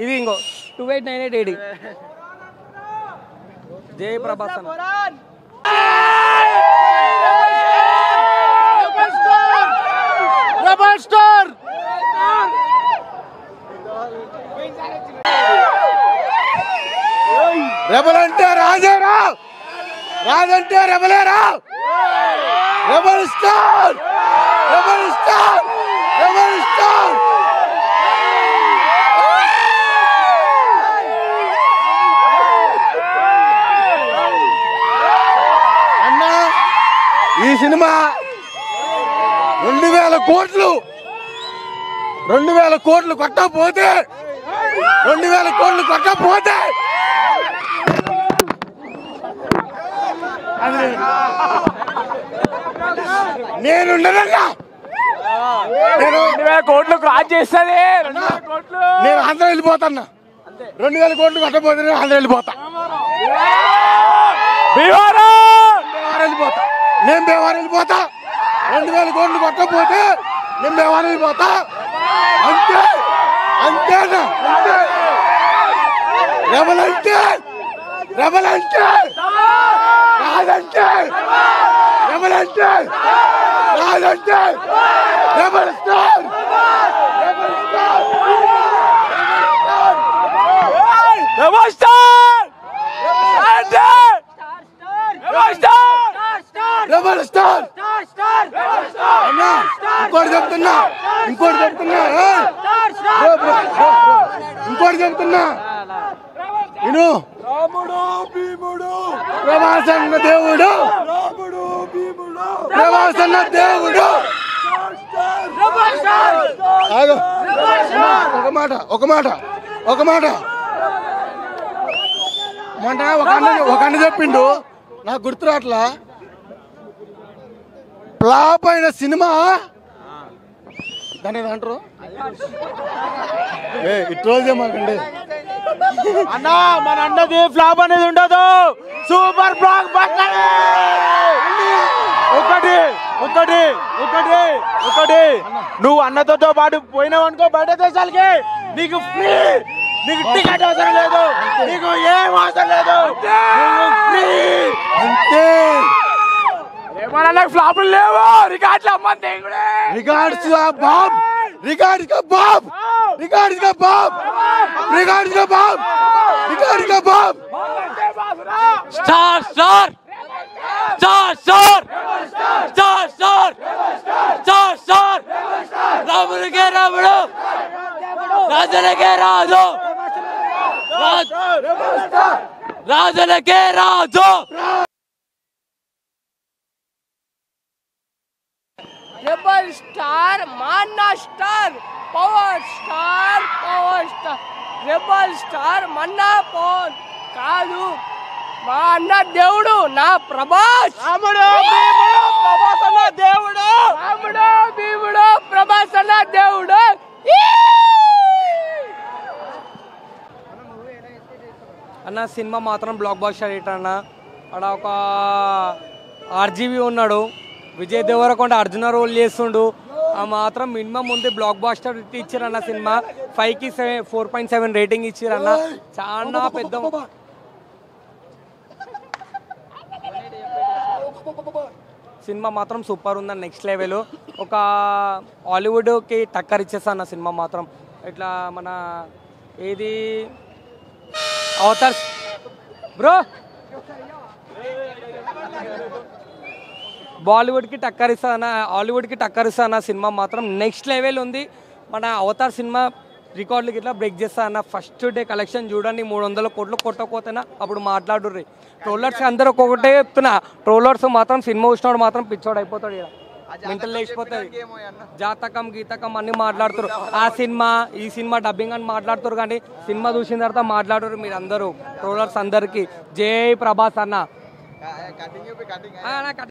ఇది ఇంకో 289880 జై ప్రభాస్ అన్న. రెబల్ స్టార్ రెబల్ అంటే రాజేరా, రాజంటే రెబలేరా. Rebel star, rebel star, rebel star. అన్నా ఈ సినిమా 2000 కోట్లు కొట్టకపోతే 2000 కోట్లు కొట్టకపోతే నేను 2000 కోట్లు క్రాస్ చేస్తుంది. నేను ఆంధ్ర వెళ్ళిపోతాన్నా. 2000 కోట్లు కొట్టకపోతే నేను ఆంధ్ర వెళ్ళిపోతా. వెళ్ళిపోతా, నేను బీహార్ వెళ్ళిపోతా. 2000 కోట్లు కొట్టకపోతే నేను బీహార్ వెళ్ళిపోతా. అంతే, అంతేనా? అంతే. రెబల్ అంటే రాదంటే రెబల్ అంటే రాదంటే rebel star, rebel star, rebel star, rebel star. అన్నా ఇంకోటి చెప్తున్నా విను. ప్రభాస్ అన్న దేవుడు, ప్రభాస్ అన్న దేవుడు. ఒక మాట మొన్న ఒక అన్న చెప్పిండు, నాకు గుర్తురాట్లా. ఫ్లాప్ అయిన సినిమా దాని అంటారు ఇట్రోజే మాకండి అన్నా. మన అన్నది ఫ్లాప్ అనేది ఉండదు, సూపర్ బ్లాక్ బస్టర్. ఒకటి ఒకటి ఒకటి ఒకటి నువ్వు అన్నతో పాటు పోయినావు అనుకో బయట దేశాలకి, నీకు ఫ్రీ, నీకు టికెట్ అవసరం లేదు, నీకు ఏం అవసరం లేదు, ఫ్రీ అంతే. ఏమన్నా ఫ్లాపులు లేవు, రికార్డులు అమ్మంది. రికార్డ్స్ బాబ్, రికార్డ్స్ కా బాబ్, రికార్డ్స్ కా బాబ్, రికార్డ్స్ కా బాబ్, రికార్డ్స్ కా బాబ్. Star star star star star star star star. రాముడికే రాముడు, రాజులకే రాజు, రాజులకే రాజు. రెబల్ స్టార్, మాన్నా star, power star, power star. Rebel star మన్నా పవన్ కాదు, మా అన్న దేవుడు, నా ప్రభాస్. రాముడు ప్రభాస్ అన్న దేవుడు, రాముడు భీముడు ప్రభాస్ అన్న దేవుడు. అన్న సినిమా మాత్రం బ్లాక్ బస్టర్ హిట్ అన్న. అక్కడ ఒక ఆర్జీవి ఉన్నాడు, విజయ్ దేవరకొండ అర్జున రోల్ చేస్తుండు. ఆ మాత్రం మినిమం ముందు బ్లాక్ బాస్టర్ ఇచ్చిరన్న. సినిమా 5కి 4.7 రేటింగ్ ఇచ్చిరన్న. చాలా పెద్ద సినిమా మాత్రం సూపర్ ఉందన్న, నెక్స్ట్ లెవెల్. ఒక హాలీవుడ్కి టక్కర్ ఇచ్చేస్తా అన్న సినిమా మాత్రం. ఇట్లా మన ఏది అవతార్ బ్రో, బాలీవుడ్కి టక్కరిస్తా అన్న, హాలీవుడ్కి టక్కరిస్తా అన్న. సినిమా మాత్రం నెక్స్ట్ లెవెల్ ఉంది. మన అవతార్ సినిమా రికార్డులకి ఇట్లా బ్రేక్ చేస్తా అన్న. ఫస్ట్ డే కలెక్షన్ చూడండి, 300 కోట్లు కొట్టకపోతేనా అప్పుడు మాట్లాడుర్రి. ట్రోలర్స్ అందరూ ఒక్కొక్కటే చెప్తున్నా, ట్రోలర్స్ మాత్రం సినిమా చూసినాడు మాత్రం పిచ్చోడు అయిపోతాడు. ఇక్కడ మెంటల్ లేచిపోతుంది. జాతకం గీతకం అన్ని మాట్లాడుతారు. ఆ సినిమా ఈ సినిమా డబ్బింగ్ అని మాట్లాడుతారు, కానీ సినిమా చూసిన తర్వాత మాట్లాడరు మీరు అందరూ. ట్రోలర్స్ అందరికీ జై ప్రభాస్ అన్న.